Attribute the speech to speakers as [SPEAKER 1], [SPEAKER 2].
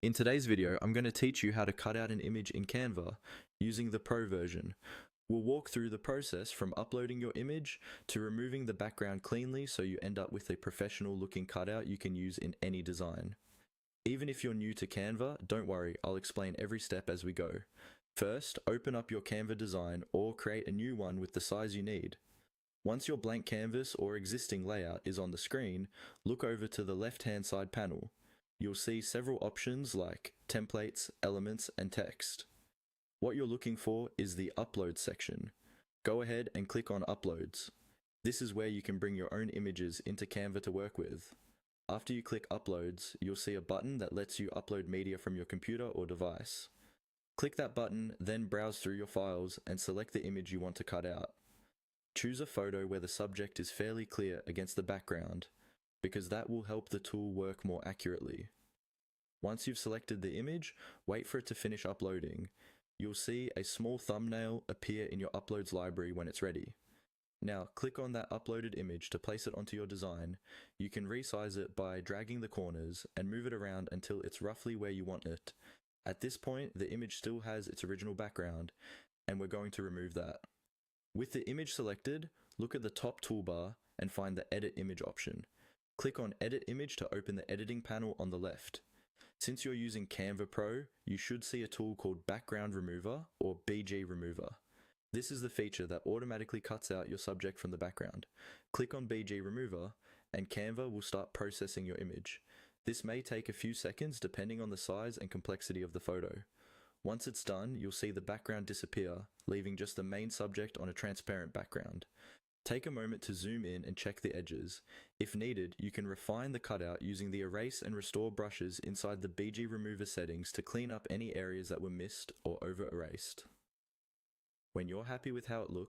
[SPEAKER 1] In today's video, I'm going to teach you how to cut out an image in Canva using the Pro version. We'll walk through the process from uploading your image to removing the background cleanly so you end up with a professional looking cutout you can use in any design. Even if you're new to Canva, don't worry, I'll explain every step as we go. First, open up your Canva design or create a new one with the size you need. Once your blank canvas or existing layout is on the screen, look over to the left-hand side panel. You'll see several options like templates, elements, and text. What you're looking for is the Upload section. Go ahead and click on Uploads. This is where you can bring your own images into Canva to work with. After you click Uploads, you'll see a button that lets you upload media from your computer or device. Click that button, then browse through your files and select the image you want to cut out. Choose a photo where the subject is fairly clear against the background, because that will help the tool work more accurately. Once you've selected the image, wait for it to finish uploading. You'll see a small thumbnail appear in your Uploads library when it's ready. Now, click on that uploaded image to place it onto your design. You can resize it by dragging the corners and move it around until it's roughly where you want it. At this point, the image still has its original background, and we're going to remove that. With the image selected, look at the top toolbar and find the Edit Image option. Click on Edit Image to open the editing panel on the left. Since you're using Canva Pro, you should see a tool called Background Remover or BG Remover. This is the feature that automatically cuts out your subject from the background. Click on BG Remover and Canva will start processing your image. This may take a few seconds depending on the size and complexity of the photo. Once it's done, you'll see the background disappear, leaving just the main subject on a transparent background. Take a moment to zoom in and check the edges. If needed, you can refine the cutout using the Erase and Restore brushes inside the BG Remover settings to clean up any areas that were missed or over-erased. When you're happy with how it looks,